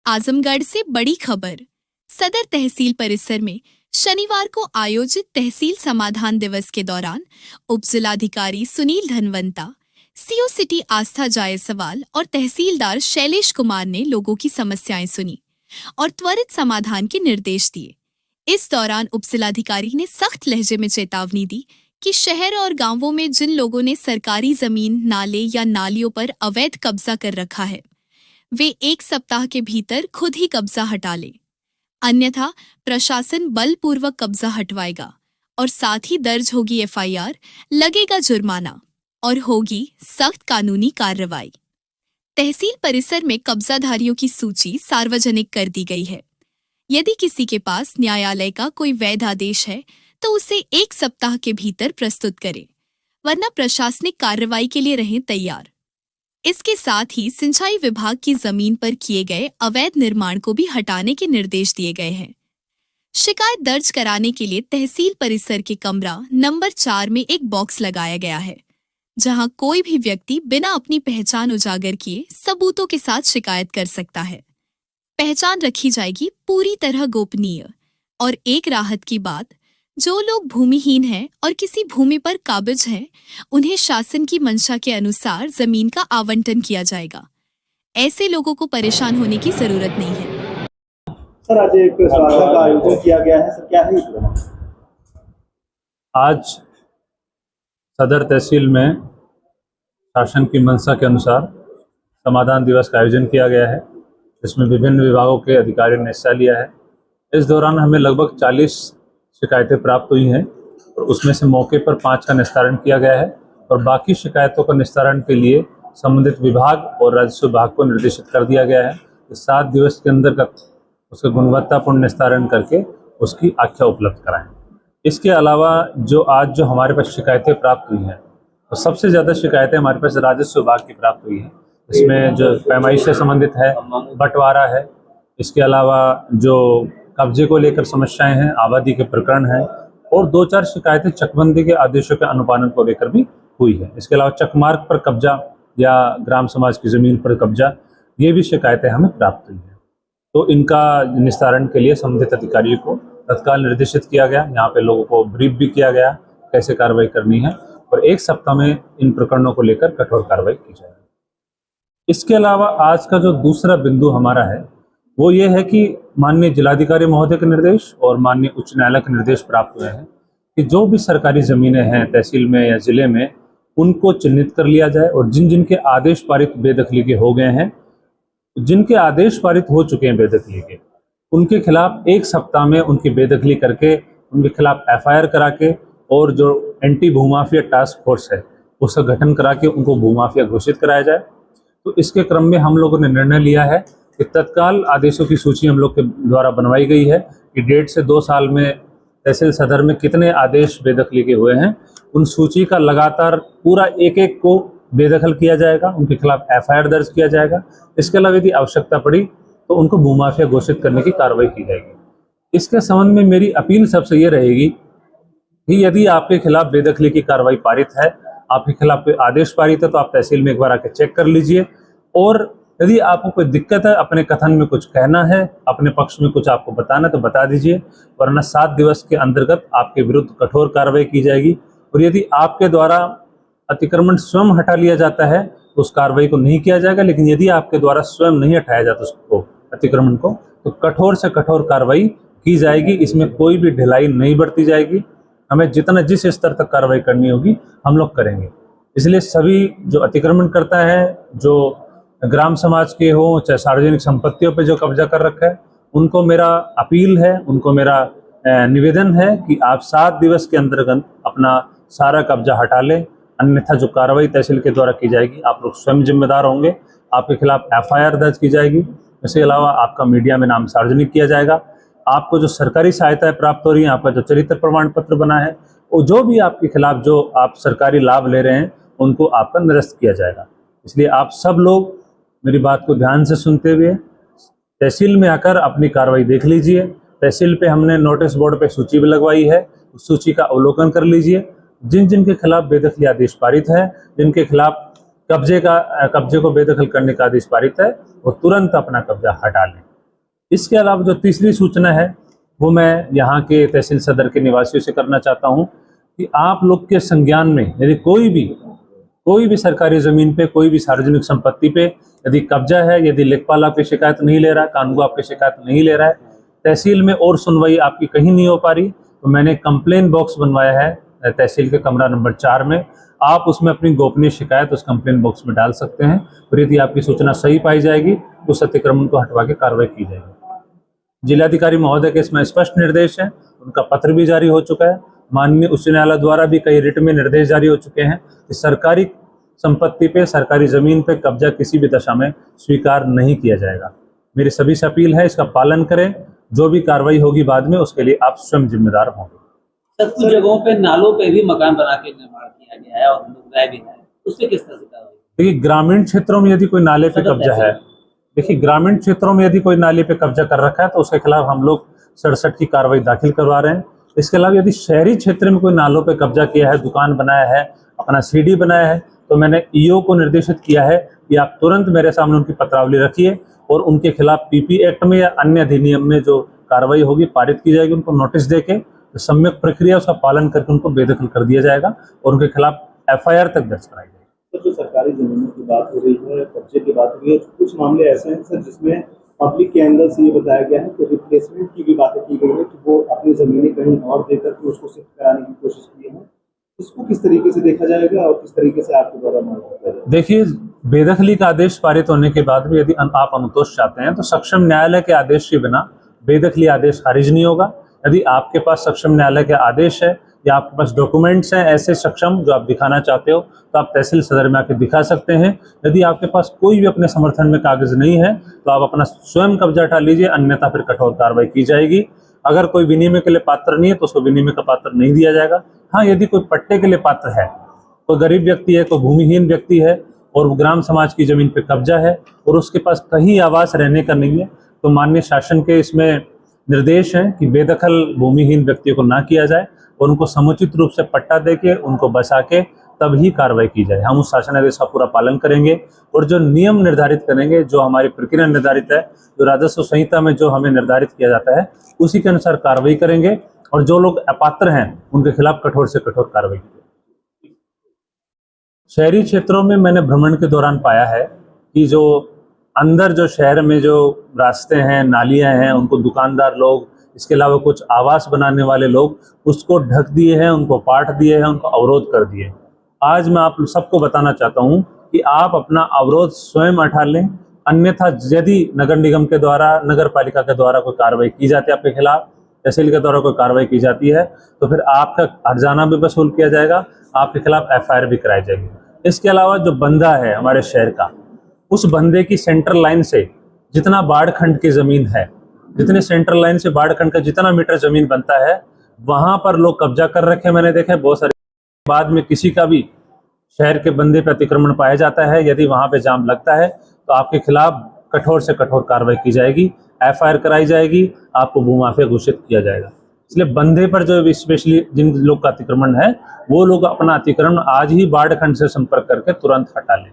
आजमगढ़ से बड़ी खबर। सदर तहसील परिसर में शनिवार को आयोजित तहसील समाधान दिवस के दौरान उपजिलाधिकारी सुनील धनवंता, सीओ सिटी आस्था जायसवाल और तहसीलदार शैलेश कुमार ने लोगों की समस्याएं सुनी और त्वरित समाधान के निर्देश दिए। इस दौरान उपजिलाधिकारी ने सख्त लहजे में चेतावनी दी कि शहर और गांवों में जिन लोगों ने सरकारी जमीन, नाले या नालियों पर अवैध कब्जा कर रखा है, वे 1 सप्ताह के भीतर खुद ही कब्जा हटा लें, अन्यथा प्रशासन बलपूर्वक कब्जा हटवाएगा और साथ ही दर्ज होगी FIR, लगेगा जुर्माना और होगी सख्त कानूनी कार्रवाई। तहसील परिसर में कब्जाधारियों की सूची सार्वजनिक कर दी गई है। यदि किसी के पास न्यायालय का कोई वैध आदेश है तो उसे 1 सप्ताह के भीतर प्रस्तुत करें, वरना प्रशासनिक कार्रवाई के लिए रहें तैयार। इसके साथ ही सिंचाई विभाग की जमीन पर किए गए अवैध निर्माण को भी हटाने के निर्देश दिए गए हैं। शिकायत दर्ज कराने के लिए तहसील परिसर के कमरा नंबर 4 में एक बॉक्स लगाया गया है, जहां कोई भी व्यक्ति बिना अपनी पहचान उजागर किए सबूतों के साथ शिकायत कर सकता है। पहचान रखी जाएगी पूरी तरह गोपनीय। और एक राहत की बात, जो लोग भूमिहीन हैं और किसी भूमि पर काबिज हैं, उन्हें शासन की मंशा के अनुसार जमीन का आवंटन किया जाएगा। ऐसे लोगों को परेशान होने की जरूरत नहीं है। सर, आज एक समारोह का आयोजन किया गया है, सर क्या है ये? आज सदर तहसील में शासन की मंशा के अनुसार समाधान दिवस का आयोजन किया गया है, जिसमें विभिन्न विभागों के अधिकारियों ने हिस्सा लिया है। इस दौरान हमें लगभग 40 शिकायतें प्राप्त हुई हैं और उसमें से मौके पर 5 का निस्तारण किया गया है और बाकी शिकायतों का निस्तारण के लिए संबंधित विभाग और राजस्व विभाग को निर्देशित कर दिया गया है कि 7 दिवस के अंदर उसका गुणवत्तापूर्ण निस्तारण करके उसकी आख्या उपलब्ध कराएं। इसके अलावा जो हमारे पास शिकायतें प्राप्त हुई हैं, तो सबसे ज़्यादा शिकायतें हमारे पास राजस्व विभाग की प्राप्त हुई हैं। इसमें जो पैमाइश से संबंधित है, बंटवारा है, इसके अलावा जो कब्जे को लेकर समस्याएं हैं, आबादी के प्रकरण हैं और 2-4 शिकायतें चकबंदी के आदेशों के अनुपालन को लेकर भी हुई है। इसके अलावा चकमार्ग पर कब्जा या ग्राम समाज की ज़मीन पर कब्जा, ये भी शिकायतें हमें प्राप्त हुई हैं। तो इनका निस्तारण के लिए संबंधित अधिकारियों को तत्काल निर्देशित किया गया। यहाँ पे लोगों को ब्रीफ भी किया गया कैसे कार्रवाई करनी है और 1 सप्ताह में इन प्रकरणों को लेकर कठोर कार्रवाई की जाएगी। इसके अलावा आज का जो दूसरा बिंदु हमारा है वो ये है कि माननीय जिलाधिकारी महोदय के निर्देश और माननीय उच्च न्यायालय के निर्देश प्राप्त हुए हैं कि जो भी सरकारी ज़मीनें हैं तहसील में या ज़िले में, उनको चिन्हित कर लिया जाए और जिन जिनके आदेश पारित बेदखली के हो गए हैं, जिनके आदेश पारित हो चुके हैं बेदखली के, उनके खिलाफ 1 सप्ताह में उनकी बेदखली करके उनके खिलाफ FIR करा के और जो एंटी भूमाफिया टास्क फोर्स है उसका गठन करा के उनको भूमाफिया घोषित कराया जाए। तो इसके क्रम में हम लोगों ने निर्णय लिया है कि तत्काल आदेशों की सूची हम लोग के द्वारा बनवाई गई है कि 1.5 से 2 साल में तहसील सदर में कितने आदेश बेदखली के हुए हैं, उन सूची का लगातार पूरा एक को बेदखल किया जाएगा, उनके खिलाफ FIR दर्ज किया जाएगा। इसके अलावा यदि आवश्यकता पड़ी तो उनको भूमाफिया घोषित करने की कार्रवाई की जाएगी। इसके संबंध में मेरी अपील सबसे ये रहेगी कि यदि आपके खिलाफ बेदखली की कार्रवाई पारित है, आपके खिलाफ कोई आदेश पारित है, तो आप तहसील में एक बार आके चेक कर लीजिए। और यदि आपको कोई दिक्कत है, अपने कथन में कुछ कहना है, अपने पक्ष में कुछ आपको बताना है तो बता दीजिए, वरना 7 दिवस के अंतर्गत आपके विरुद्ध कठोर कार्रवाई की जाएगी। और यदि आपके द्वारा अतिक्रमण स्वयं हटा लिया जाता है तो उस कार्रवाई को नहीं किया जाएगा, लेकिन यदि आपके द्वारा स्वयं नहीं हटाया जाता उसको अतिक्रमण को, तो कठोर से कठोर कार्रवाई की जाएगी। इसमें कोई भी ढिलाई नहीं बरती जाएगी। हमें जिस स्तर तक कार्रवाई करनी होगी हम लोग करेंगे। इसलिए सभी जो अतिक्रमण करता है, जो ग्राम समाज के हो चाहे सार्वजनिक संपत्तियों पे जो कब्जा कर रखा है, उनको मेरा अपील है, उनको मेरा निवेदन है कि आप 7 दिवस के अंतर्गत अपना सारा कब्जा हटा लें, अन्यथा जो कार्रवाई तहसील के द्वारा की जाएगी आप लोग स्वयं जिम्मेदार होंगे। आपके खिलाफ FIR दर्ज की जाएगी। इसके अलावा आपका मीडिया में नाम सार्वजनिक किया जाएगा। आपको जो सरकारी सहायता प्राप्त हो रही है, आपका जो चरित्र प्रमाण पत्र बना है, और जो भी आपके खिलाफ जो आप सरकारी लाभ ले रहे हैं, उनको आपका निरस्त किया जाएगा। इसलिए आप सब लोग मेरी बात को ध्यान से सुनते हुए तहसील में आकर अपनी कार्रवाई देख लीजिए। तहसील पे हमने नोटिस बोर्ड पे सूची भी लगवाई है, उस सूची का अवलोकन कर लीजिए। जिन जिन के खिलाफ बेदखली आदेश पारित है, जिनके खिलाफ कब्जे को बेदखल करने का आदेश पारित है, वो तुरंत अपना कब्जा हटा लें। इसके अलावा जो तीसरी सूचना है वो मैं यहाँ के तहसील सदर के निवासियों से करना चाहता हूँ कि आप लोग के संज्ञान में यदि कोई भी सरकारी ज़मीन पे, कोई भी सार्वजनिक संपत्ति पे यदि कब्जा है, यदि लेखपाल आपकी शिकायत नहीं ले रहा है, कानून आपकी शिकायत नहीं ले रहा है, तहसील में और सुनवाई आपकी कहीं नहीं हो पा रही, तो मैंने कंप्लेन बॉक्स बनवाया है तहसील के कमरा नंबर 4 में। आप उसमें अपनी गोपनीय शिकायत उस कंप्लेन बॉक्स में डाल सकते हैं और यदि आपकी सूचना सही पाई जाएगी तो उस अतिक्रमण को हटवा के कार्रवाई की जाएगी। जिलाधिकारी महोदय के इसमें स्पष्ट निर्देश हैं, उनका पत्र भी जारी हो चुका है। माननीय उच्च न्यायालय द्वारा भी कई रिट में निर्देश जारी हो चुके हैं कि सरकारी संपत्ति पे, सरकारी ज़मीन पे कब्जा किसी भी दशा में स्वीकार नहीं किया जाएगा। मेरी सभी से अपील है, इसका पालन करें। जो भी कार्रवाई होगी बाद में उसके लिए आप स्वयं जिम्मेदार होंगे। सर, कुछ जगहों पे नालों पे भी मकान बना के निर्माण किया गया है और लोग रह भी हैं, उस पे किस तरह से कार्रवाई? देखिए, ग्रामीण क्षेत्रों में यदि कोई नाले पे कब्जा है, देखिए ग्रामीण क्षेत्रों में यदि कोई नाले पे कब्जा कर रखा है तो उसके खिलाफ हम लोग 67 की कार्रवाई दाखिल करवा रहे हैं। इसके अलावा यदि शहरी क्षेत्र में कोई नालों पे कब्जा किया है, दुकान बनाया है, अपना सीडी बनाया है, तो मैंने ईओ को निर्देशित किया है कि आप तुरंत मेरे सामने उनकी पत्रावली रखिए और उनके खिलाफ पीपी एक्ट में या अन्य अधिनियम में जो कार्रवाई होगी पारित की जाएगी। उनको नोटिस देके तो सम्यक प्रक्रिया उसका पालन करके उनको बेदखल कर दिया जाएगा और उनके खिलाफ एफआईआर तक दर्ज कराई जाएगी। तो जो सरकारी जमीनों की बात हो रही है, कब्जे की बात हो रही है, कुछ मामले ऐसे हैं सर जिसमें पब्लिक के एंगल से ये बताया गया है कि रिप्लेसमेंट की भी बातें की गई है कि वो अपनी जमीनें कहीं और देकर के उसको शिफ्ट कराने की कोशिश की है। इसको किस तरीके से देखा जाएगा और किस तरीके से आपके द्वारा माना जाएगा? देखिए, बेदखली का आदेश पारित होने के बाद भी यदि आप अनुतोष चाहते हैं तो सक्षम न्यायालय के आदेश के बिना बेदखली आदेश खारिज नहीं होगा। यदि आपके पास सक्षम न्यायालय के आदेश है या आपके पास डॉक्यूमेंट्स हैं ऐसे सक्षम जो आप दिखाना चाहते हो तो आप तहसील सदर में आके दिखा सकते हैं। यदि आपके पास कोई भी अपने समर्थन में कागज नहीं है तो आप अपना स्वयं कब्जा हटा लीजिए, अन्यथा फिर कठोर कार्रवाई की जाएगी। अगर कोई विनिमय के लिए पात्र नहीं है तो उसको विनिमय का पात्र नहीं दिया जाएगा। हाँ, यदि कोई पट्टे के लिए पात्र है, कोई गरीब व्यक्ति है, कोई भूमिहीन व्यक्ति है और ग्राम समाज की जमीन पे कब्जा है और उसके पास कहीं आवास रहने का नहीं है, तो माननीय शासन के इसमें निर्देश हैं कि बेदखल भूमिहीन व्यक्तियों को ना किया जाए और उनको समुचित रूप से पट्टा देके उनको बसा के तब ही कार्रवाई की जाए। हम उस शासनादेश का पूरा पालन करेंगे और जो नियम निर्धारित करेंगे, जो हमारी प्रक्रिया निर्धारित है, जो राजस्व संहिता में जो हमें निर्धारित किया जाता है उसी के अनुसार कार्रवाई करेंगे और जो लोग अपात्र हैं उनके खिलाफ कठोर से कठोर कार्रवाई की। शहरी क्षेत्रों में मैंने भ्रमण के दौरान पाया है कि जो अंदर जो शहर में जो रास्ते हैं, नालियां हैं, उनको दुकानदार लोग, इसके अलावा कुछ आवास बनाने वाले लोग उसको ढक दिए हैं, उनको पाट दिए हैं, उनको अवरोध कर दिए। आज मैं आप सबको बताना चाहता हूं कि आप अपना अवरोध स्वयं हटा लें, अन्यथा यदि नगर निगम के द्वारा, नगर पालिका के द्वारा कोई कार्रवाई की जाती है आपके खिलाफ, तहसील के द्वारा कोई कार्रवाई की जाती है तो फिर आपका हर्जाना भी वसूल किया जाएगा, आपके खिलाफ एफआईआर भी कराई जाएगी। इसके अलावा जो बंदा है हमारे शहर का, उस बंदे की सेंट्रल लाइन से जितना बाढ़ खंड की जमीन है, जितने सेंट्रल लाइन से बाढ़ खंड का जितना मीटर जमीन बनता है, वहां पर लोग कब्जा कर रखे। मैंने देखा है बहुत सारे। बाद में किसी का भी शहर के बंदे पर अतिक्रमण पाया जाता है, यदि वहां पे जाम लगता है तो आपके खिलाफ कठोर से कठोर कार्रवाई की जाएगी, एफआईआर कराई जाएगी, आपको भूमाफिया घोषित किया जाएगा। इसलिए बंदे पर जो स्पेशली जिन लोग का अतिक्रमण है वो लोग अपना अतिक्रमण आज ही बाढ़ खंड से संपर्क करके तुरंत हटा लें।